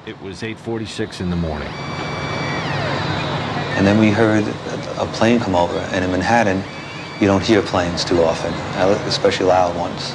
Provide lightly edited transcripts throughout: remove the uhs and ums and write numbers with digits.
It was 8:46 in the morning. And then we heard a plane come over, and in Manhattan, you don't hear planes too often, especially loud ones.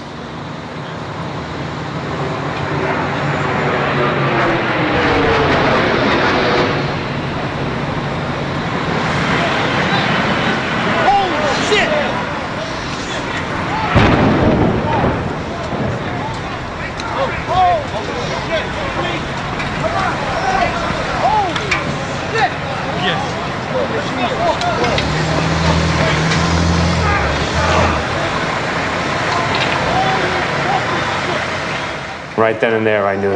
Right then and there, I knew.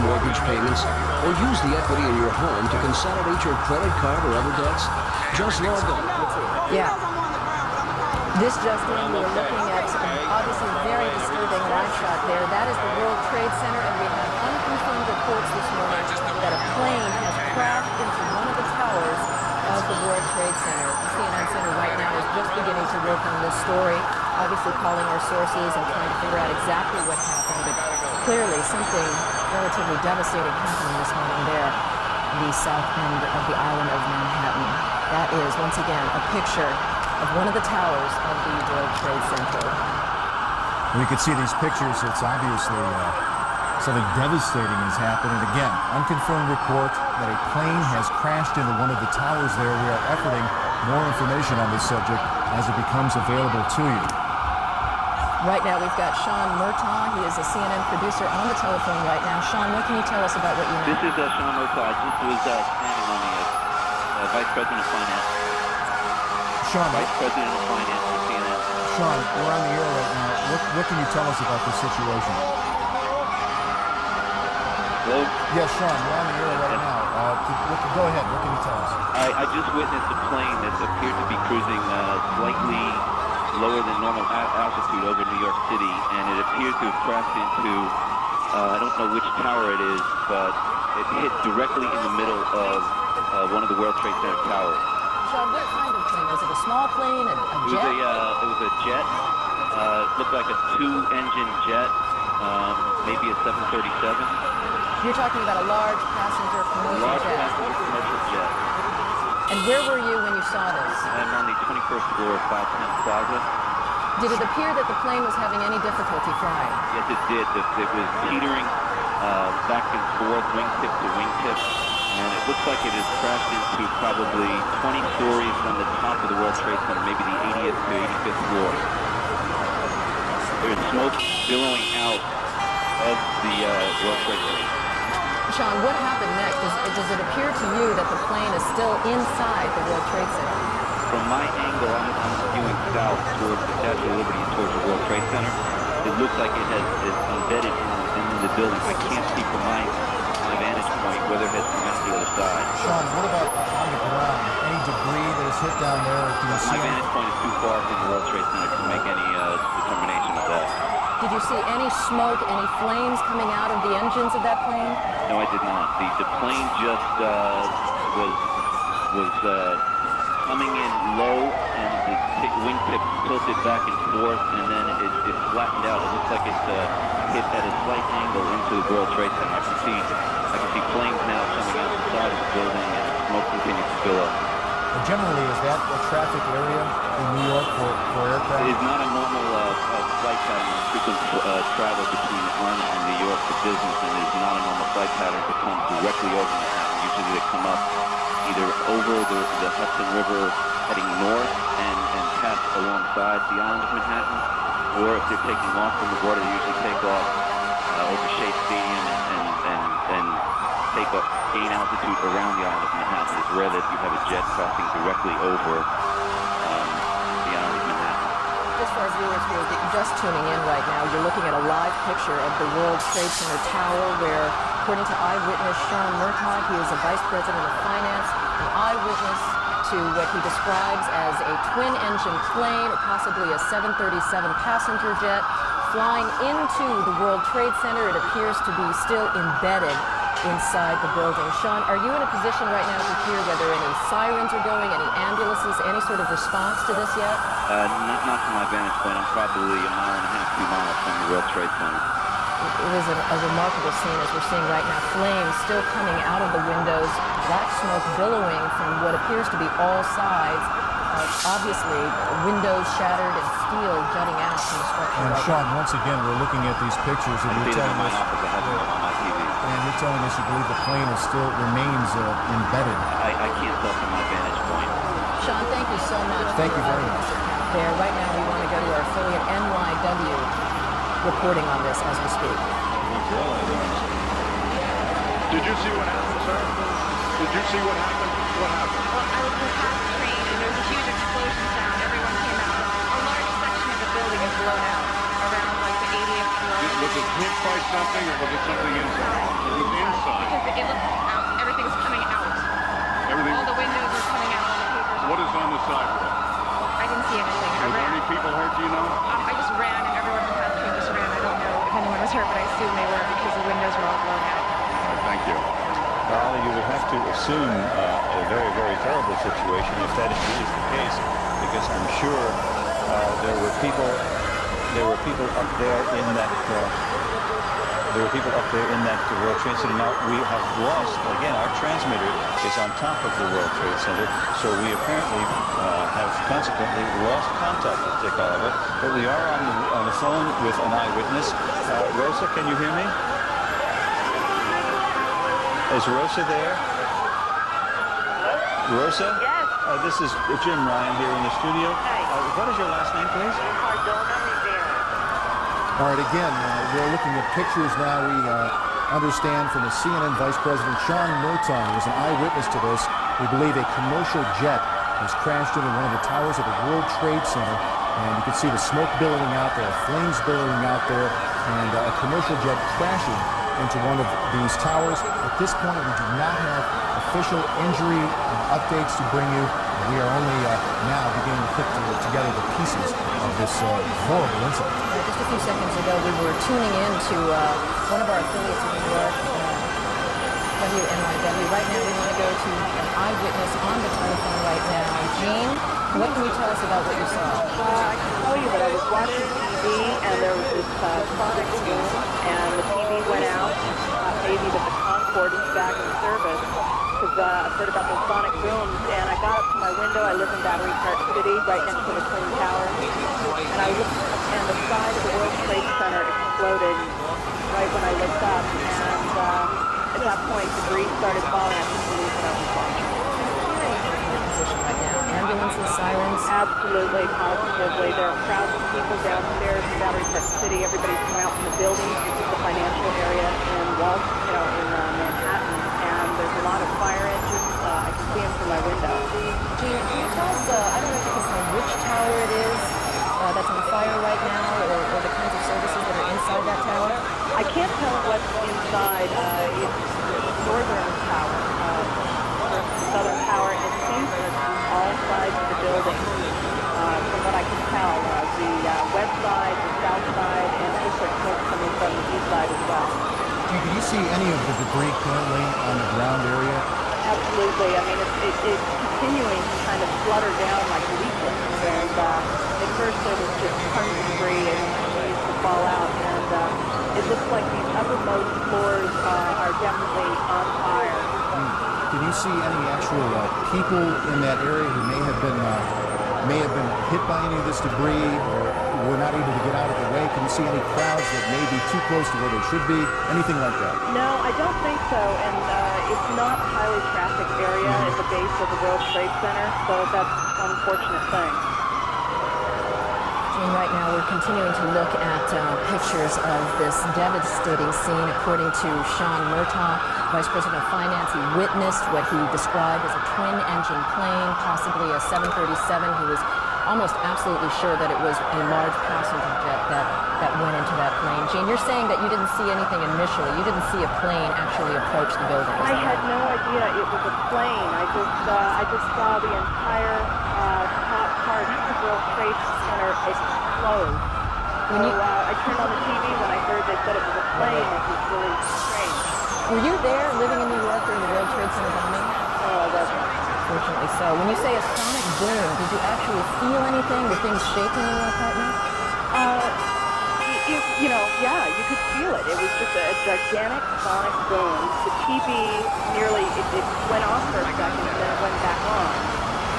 mortgage payments, or use the equity in your home to consolidate your credit card or other debts? Just log on. Yeah. This just in, we were looking at obviously very disturbing live shot there. That is the World Trade Center, and we have unconfirmed reports this morning that a plane has crashed into one of the towers of the World Trade Center. The CNN Center right now is just beginning to work on this story, obviously calling our sources and trying to figure out exactly what happened, but clearly something relatively devastating happening this morning there in the south end of the island of Manhattan. That is, once again, a picture of one of the towers of the World Trade Center. When you can see these pictures, it's obviously something devastating has happened. And again, unconfirmed report that a plane has crashed into one of the towers there. We are efforting more information on this subject as it becomes available to you. Right now, we've got Sean Murtaugh. He is a CNN producer on the telephone right now. Sean, what can you tell us about what you know? This is Sean Murtaugh. I just was standing on the Vice President of Finance. Sean, Vice President of Finance for CNN. Sean, we're on the air right now. What can you tell us about this situation? Hello? Yes, Sean, we're on the air right now. Go ahead. What can you tell us? I just witnessed a plane that appeared to be cruising slightly lower than normal altitude over New York City, and it appeared to have crashed into, I don't know which tower it is, but it hit directly in the middle of one of the World Trade Center towers. Sean, what kind of plane? Was it a small plane, a jet? It was a jet. It looked like a two-engine jet, maybe a 737. You're talking about a large passenger commercial Large jet. passenger commercial jet. And where were you when you saw this? I'm on the 21st floor of 510 Plaza. Did it appear that the plane was having any difficulty flying? Yes, it did. It was teetering back and forth, wingtip to wingtip, and it looks like it has crashed into probably 20 stories from the top of the World Trade Center, maybe the 80th to 85th floor. There's smoke billowing out of the World Trade Center. Sean, what happened next? Does it appear to you that the plane is still inside the World Trade Center? From my angle, I'm viewing south towards the Statue of Liberty and towards the World Trade Center. It looks like it is embedded in the building. I can't see from my vantage point whether it has come out the other side. Sean, what about on the ground? Any debris that is hit down there? Do you see My vantage point is too far from the World Trade Center to make any determination of that. Did you see any smoke, any flames coming out of the engines of that plane? No, I did not. The plane just was coming in low, and the wingtip tilted back and forth, and then it flattened out. It looks like it hit at a slight angle into the World Trade Center. I can see flames now coming out the side of the building, and smoke continues to fill up. Generally, is that a traffic area in New York for aircraft? It is not a normal flight pattern of frequent travel between Atlanta and New York for business, and it is not a normal flight pattern to come directly over Manhattan. Usually they come up either over the Hudson River heading north and pass alongside the island of Manhattan, or if they're taking off from the border, they usually take off over Shea Stadium and take up, gain altitude around the island of Manhattan. It's rare that you have a jet crossing directly over the island of Manhattan. Just for our viewers who are just tuning in right now, you're looking at a live picture of the World Trade Center tower where, according to eyewitness Sean Murtaugh, he is a vice president of finance, an eyewitness to what he describes as a twin-engine plane, or possibly a 737 passenger jet, flying into the World Trade Center. It appears to be still embedded inside the building. Sean, are you in a position right now to hear whether any sirens are going, any ambulances, any sort of response to this yet? Not from my vantage point. I'm probably a mile and a half, 2 miles from the World Trade Center. It was a remarkable scene, as we're seeing right now. Flames still coming out of the windows, black smoke billowing from what appears to be all sides. Obviously, windows shattered and steel jutting out from the structure. And Sean, once again, we're looking at these pictures, and you're telling us, on you believe the plane still remains embedded. I can't tell from my vantage point. Sean, thank you so much. Thank you very much. There, right now, we want to go to our affiliate NYW, reporting on this as we speak. Did you see what happened, sir? Did you see what happened? What happened? Well, I was past the train, and there was a huge explosion sound. Everyone came out. A large section of the building is blown out, around like the 80th floor. Was it hit by something, or was it something inside? It was inside. Because it looked out. Everything was coming out. Everything. All the windows were coming out. All the papers. What is on the sidewalk? I didn't see anything. Were there any people hurt? Do you know? I just ran, and everyone from past the train just ran. I don't know if anyone was hurt, but I assume they were because the windows were all blown out. Thank you. Well, you would have to assume a very, very terrible situation if that indeed is the case, because I'm sure there were people up there in that World Trade Center. Now we have lost again. Our transmitter is on top of the World Trade Center, so we apparently have consequently lost contact with Dick Oliver. But we are on the phone with an eyewitness. Rosa, can you hear me? Is Rosa there? Rosa? Yes. This is Jim Ryan here in the studio. Hi. What is your last name, please? Cardona Rivera. All right, again, we're looking at pictures now. We understand from the CNN Vice President Sean Murtaugh, who was an eyewitness to this. We believe a commercial jet has crashed into one of the towers of the World Trade Center, and you can see the smoke billowing out there, flames billowing out there, and a commercial jet crashing into one of these towers. At this point, we do not have official injury updates to bring you. We are only now beginning to put together the pieces of this horrible incident. Just a few seconds ago, we were tuning in to one of our affiliates in New York, WNYW. Right now, we want to go to an eyewitness on the telephone right now. Jean, what can you tell us about what you saw? I can tell you that I was watching TV, and there was this sonic boom, and the TV went out. Maybe that the Concorde is back in service, because I've heard about those sonic booms, and I got up to my window. I live in Battery Park City, right next to the Twin Towers, and I looked, and the side of the World Trade Center exploded right when I looked up, and at that point, debris started falling. I couldn't believe what I was watching. Right now, ambulances, sirens. Absolutely, positively. There are crowds of people downstairs in Battery Park City. Everybody's come out from the buildings. This is the financial area in Manhattan, and there's a lot of fire engines. I can see them from my window. Jean, can you tell us, I don't know if you can tell which tower it is that's on fire right now, or the kinds of services that are inside that tower? I can't tell what's inside. It's the northern tower, the southern tower. It seems that it's on all sides of the building. From what I can tell, the west side, the south side, and it looks like smoke coming from the east side as well. Can you see any of the debris currently on the ground area? Absolutely. I mean, it's continuing to kind of flutter down like leaflets. And at first there was just tons of debris and it continues to fall out. And it looks like these uppermost floors are definitely on fire. Can you see any actual people in that area who may have been hit by any of this debris or were not able to get out of the way? Can you see any crowds that may be too close to where they should be? Anything like that? No, I don't think so. And it's not a highly trafficked area at the base of the World Trade Center, so that's an unfortunate thing. Jean, right now we're continuing to look at pictures of this devastating scene. According to Sean Murtaugh, Vice President of Finance, he witnessed what he described as a twin-engine plane, possibly a 737. He was almost absolutely sure that it was a large passenger jet that went into that plane. Jean, you're saying that you didn't see anything initially. You didn't see a plane actually approach the building. I had no idea it was a plane. I just saw the entire top part of the World Trade Center explode. I turned on the TV when I heard they said it was a plane. It was really strange. Were you there living in New York during the World Trade Center bombing? No, I wasn't. Fortunately so. When you say a sonic boom, did you actually feel anything? Were things shaking in your apartment? Yeah, you could feel it. It was just a gigantic sonic boom. The TV nearly, it went off for a second and then it went back on.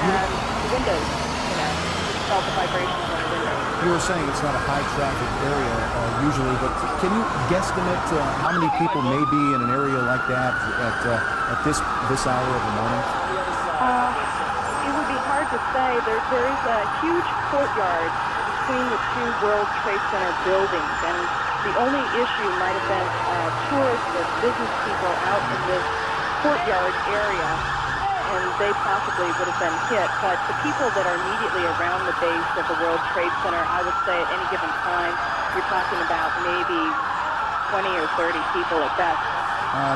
And the windows, just felt the vibrations on the windows. You were saying it's not a high traffic area usually, but can you guesstimate how many people may be in an area like that at this hour of the morning? It would be hard to say. There is a huge courtyard between the two World Trade Center buildings, and the only issue might have been tourists or business people out in this courtyard area, and they possibly would have been hit. But the people that are immediately around the base of the World Trade Center, I would say at any given time, you're talking about maybe 20 or 30 people at best.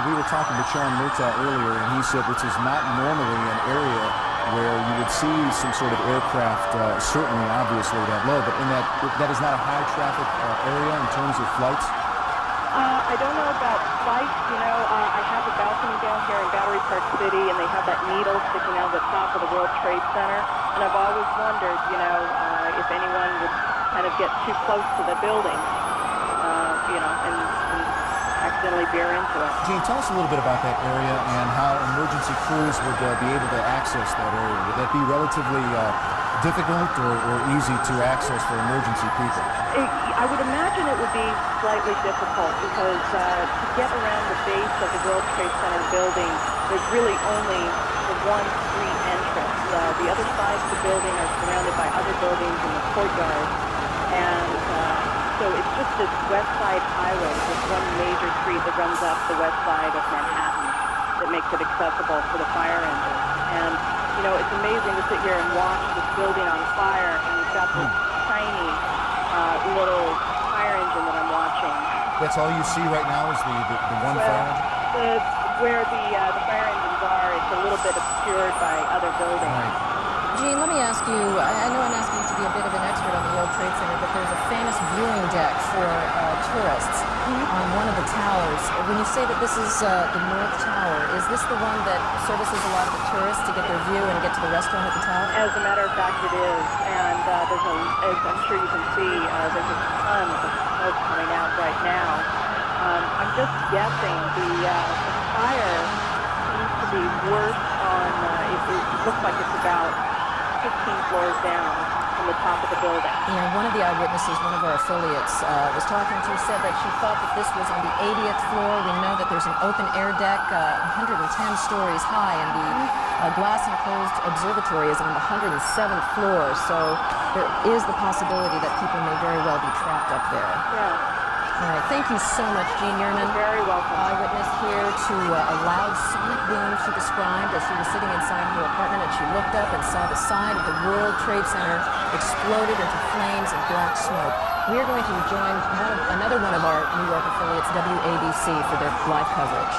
We were talking to Sean Murtaugh earlier, and he said this is not normally an area where you would see some sort of aircraft, certainly, obviously, that low, but in that is not a high traffic area in terms of flights? I don't know about flights. I have a balcony down here in Battery Park City, and they have that needle sticking out of the top of the World Trade Center, and I've always wondered, if anyone would kind of get too close to the building, and accidentally veer into it. Jean, tell us a little bit about that area and how emergency crews would be able to access that area. Would that be relatively difficult or easy to access for emergency people? I would imagine it would be slightly difficult because to get around the base of the World Trade Center building, there's really only the one street entrance. The other sides of the building are surrounded by other buildings in the courtyard. And so it's just this west side highway, this one major street that runs up the west side of Manhattan that makes it accessible for the fire engines. And, it's amazing to sit here and watch this building on fire, and you've got this tiny little fire engine that I'm watching. That's all you see right now is the one fire engine? Where the fire engines are, it's a little bit obscured by other buildings. Right. Gene, let me ask you, I know I'm asking you to be a bit of an expert on the World Trade Center, but there's a famous viewing deck for tourists on one of the towers. When you say that this is the North Tower, is this the one that services a lot of the tourists to get their view and get to the restaurant at the tower? As a matter of fact, it is. And as I'm sure you can see, there's a ton of smoke coming out right now. I'm just guessing the fire seems to be worse on, it looks like it's about 15 floors down from the top of the building. You know, one of the eyewitnesses, one of our affiliates, was talking to, said that she thought that this was on the 80th floor. We know that there's an open air deck 110 stories high, and the glass enclosed observatory is on the 107th floor. So there is the possibility that people may very well be trapped up there. Yeah. All right, thank you so much, Jean Yearman. You're very welcome. Eyewitness here to a loud sonic boom she described as she was sitting inside her apartment, and she looked up and saw the side of the World Trade Center exploded into flames and black smoke. We are going to join another one of our New York affiliates, WABC, for their live coverage.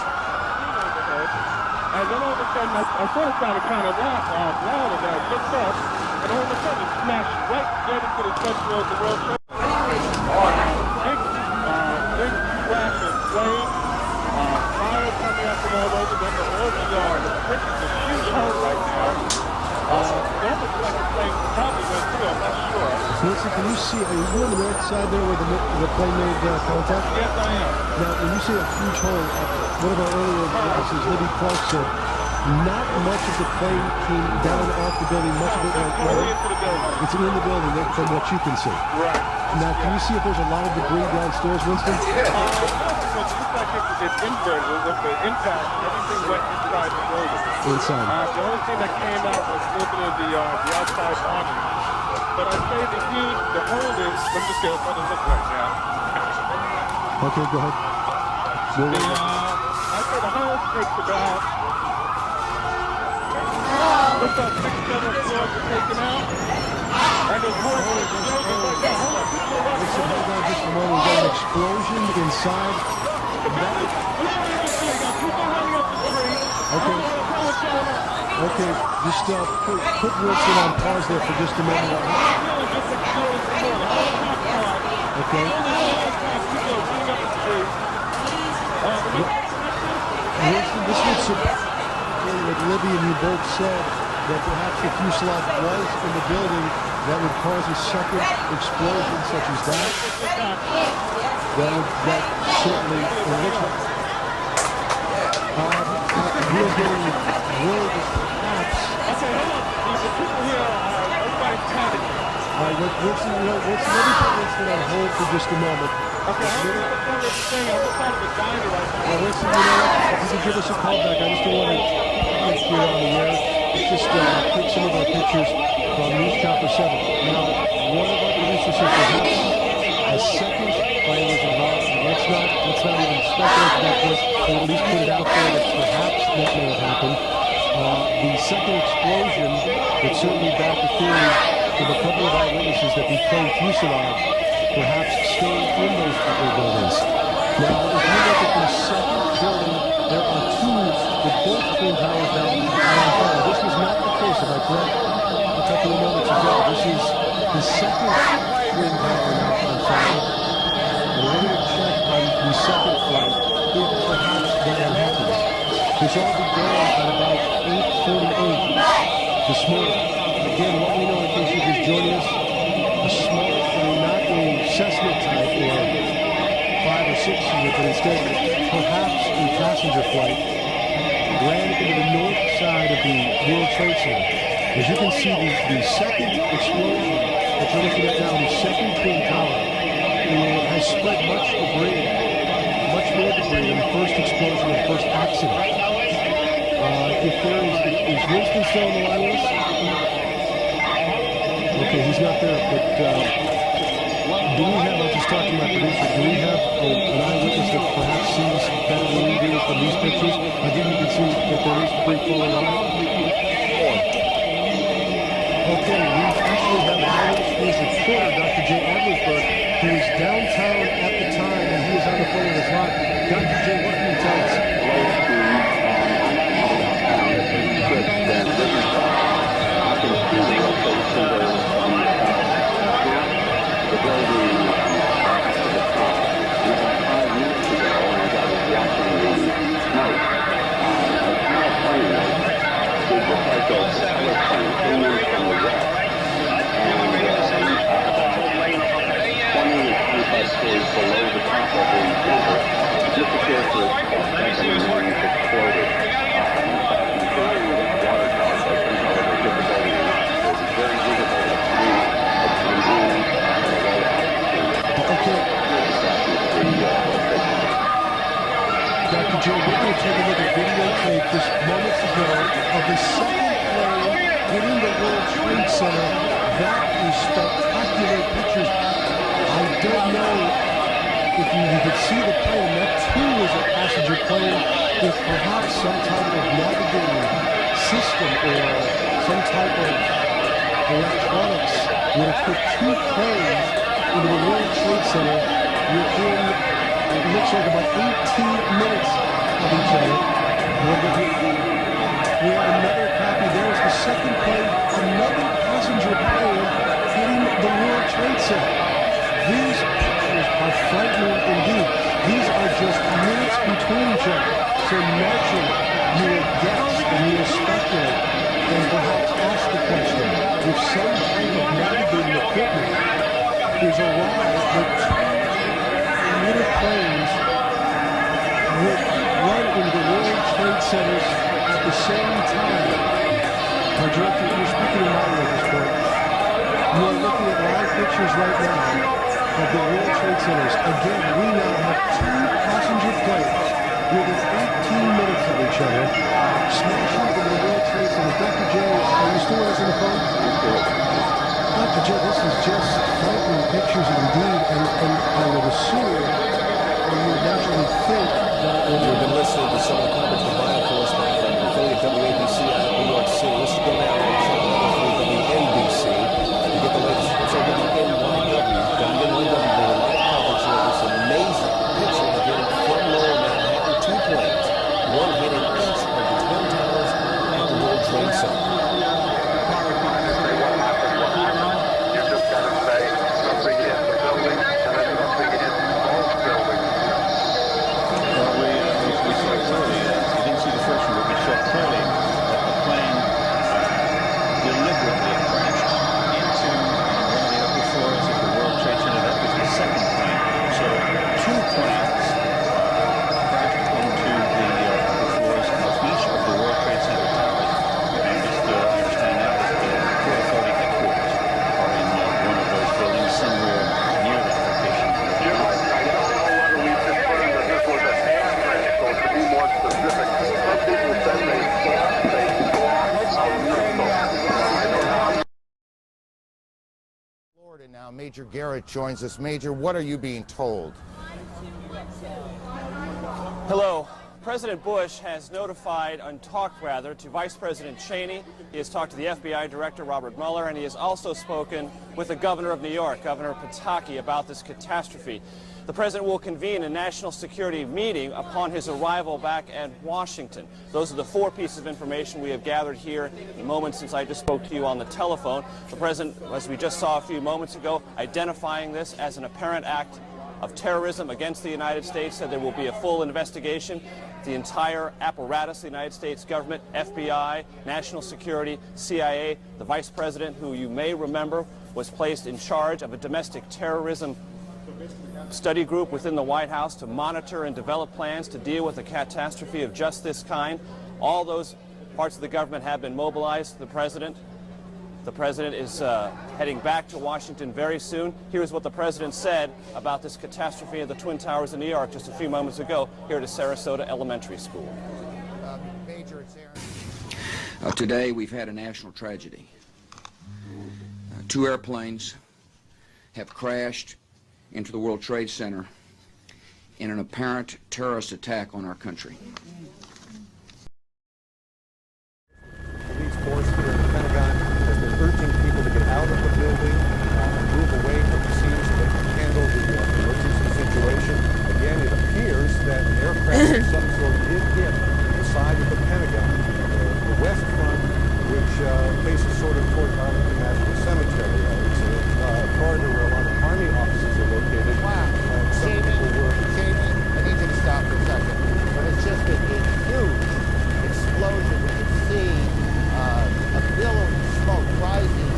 And then all of a sudden, I sort of started kind of laugh out loud, and I looked up, and all of a sudden it smashed right dead into the center of the World Trade Center. Big flash of flame, fire coming up from all over, then the organ yard. It's a huge hole right now. That looks like the plane probably went through, I'm not sure. Listen, can you see, are you on the north side there where the plane made contact? Yes, I am. Now, when you say a huge hole, one of our earlier witnesses, Libby Clark, said not much of the plane came down off the building, much of it went right into the building. It's in the building from what you can see. Right. Now, can you see if there's a lot of debris downstairs, Winston? No, because it looks like it's inverted with the impact. Everything went inside the building. Inside. The only thing that came out was a little bit of the outside awning. But I'd say the hole is, let me just get what it looks like now. Okay, go ahead. I'd say the hole takes about 6, 7 floors are taken out. And there's more explosion right now. Listen, hold on just a moment. We got an explosion inside. Okay. Okay, just put Wilson on pause there for just a moment. Okay. Wilson, this would support what Libby and you both said, that perhaps the fuselage was in the building that would cause a second explosion such as that. That certainly looks like. We're getting word that perhaps. Okay, hold on. The people here are everybody's panicking. All right, Wilson, let me put Winston on hold for just a moment. Okay, I'm saying I'm inside of the diner right now. Winston, you know what? If you could give us a call back, I just don't want to get here on the air. Let's just take some of our pictures from News Chopper 7. Now, one of our producers says perhaps a second plane was involved. Let's not even speculate about this, or at least put it out there that perhaps that may have happened. The second explosion would certainly back the theory of a couple of eyewitnesses that the plane fuselage perhaps stayed in those couple of buildings. Now, if you look at the second building, there are two with both twin towers now on fire. This was not the case, if I correct, a couple of moments ago. This is the second twin tower now on fire. And we're going to check on the second flight if perhaps that happens. This all began at about 8:48 this morning. Again, what we know in case you're just joining us, a small, not a Cessna type or 5 or 6 unit, but instead perhaps a passenger flight, ran into the north side of the World Trade Center. As you can see, the second explosion that you're looking at now, the second twin tower, has spread much debris, much more debris than the first explosion or the first accident. If there is Winston still on the line with us? Okay, he's not there, but do we have, I'm just talking to my producer, do we have an eyewitness that perhaps sees better than we do from these pictures? Again, you can see that there is debris falling off. Okay, we actually have an eyewitness news reporter, Dr. Jay Adlersberg, who was downtown at the time, and he is on the phone with us live. Dr. Jay, what can you tell us? I can see surface back in the morning it exploded. In fact, we thought it was water tower, but we know the difficulty is not. So it was very visible that three of the rooms on the way out Okay. Dr. Joe, we're going to take a look at videotape just moments ago of the second plane hitting the World Trade Center. That is spectacular pictures. I don't know if you could see the plane. That too was a passenger plane. If perhaps some type of navigating system or some type of electronics would have put two planes into the World Trade Center within, it looks like about 18 minutes of each other. We have another copy. There's the second plane, another passenger plane hitting the World Trade Center. These pictures are frightening indeed. These are just minutes between each other. So naturally, you will guess and you will speculate and perhaps ask the question, if some kind of navigating equipment is arrived that two little planes would run into the World Trade Centers at the same time. Our director, you're speaking in audio at this point. You are looking at live pictures right now of the World Trade Centers. Again, we now have two passenger planes within 18 minutes of each other, smashing into the World Trade Centers. Dr. Joe, are you still with us on the phone? Dr. Joe, this is just frightening pictures indeed, and I would assume, or you would naturally think that when You've been listening to some of the coverage of Bio Force from affiliate WABC out of New York City. This is Bill Allen, channel WNBC. You get the latest. It's on WNYW. WNYW did a live coverage of this amazing picture again from Lower Manhattan. Two planes, one hitting each of the Twin Towers at the World Trade Center. Now, Major Garrett joins us. Major, what are you being told? Hello. President Bush has notified, and talked rather, to Vice President Cheney. He has talked to the FBI Director, Robert Mueller, and he has also spoken with the Governor of New York, Governor Pataki, about this catastrophe. The President will convene a national security meeting upon his arrival back at Washington. Those are the four pieces of information we have gathered here in the moment since I just spoke to you on the telephone. The President, as we just saw a few moments ago, identifying this as an apparent act of terrorism against the United States, said there will be a full investigation. The entire apparatus of the United States government, FBI, national security, CIA, the Vice President, who you may remember was placed in charge of a domestic terrorism study group within the White House to monitor and develop plans to deal with a catastrophe of just this kind. All those parts of the government have been mobilized. The President is heading back to Washington very soon. Here's what the President said about this catastrophe at the Twin Towers in New York just a few moments ago here at Sarasota Elementary School. Major, it's Aaron. Today we've had a national tragedy. Two airplanes have crashed into the World Trade Center in an apparent terrorist attack on our country. Police force here in the Pentagon has been urging people to get out of the building and move away from the scene so they can handle the emergency situation. Again, it appears that an aircraft of some sort did hit the side of the Pentagon, the west front, which faces sort of toward Arlington National Cemetery. It's a corridor where a lot of Army offices are located. Wow. Some people were... Jamie, I need you to stop for a second. But it's just a huge explosion. You can see a billow of smoke rising.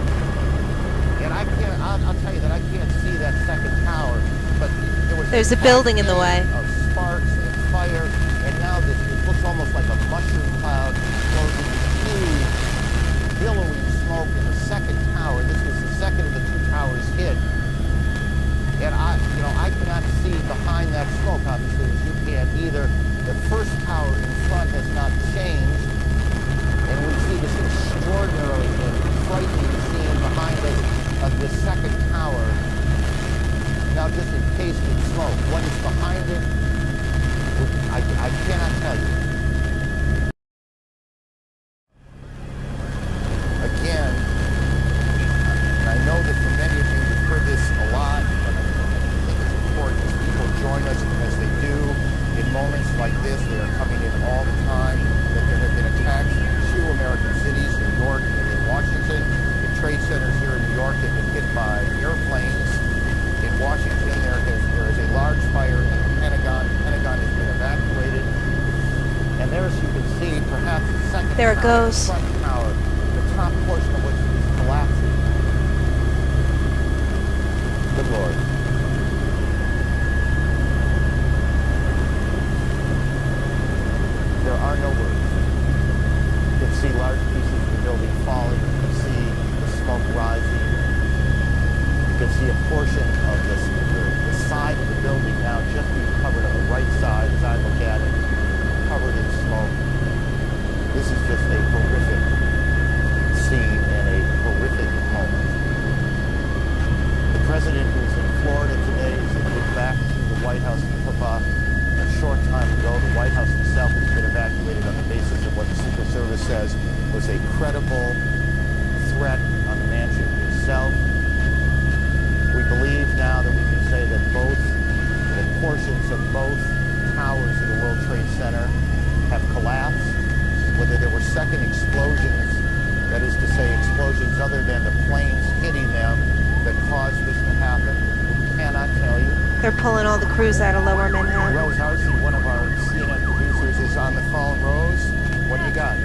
And I can't, I'll tell you that I can't see that second tower. But there was There's a building in the way. Of sparks and fire There it goes. Front tower, the top portion of which is collapsing. Good Lord. There are no words. You can see large pieces of the building falling. You can see the smoke rising. You can see a portion of the side of the building now just being covered on the right side as I look at it, covered in smoke. This is just a horrific scene and a horrific moment. The president, who's in Florida today, is moved back to the White House in Copa a short time ago. The White House itself has been evacuated on the basis of what the Secret Service says was a credible threat on the mansion itself. We believe now that we can say that portions of both towers of the World Trade Center have collapsed. Whether there were second explosions, that is to say explosions other than the planes hitting them that caused this to happen, we cannot tell you. They're pulling all the crews out of Lower Manhattan. Rose Harsey, one of our CNN producers, is on the phone. Rose, what do you got?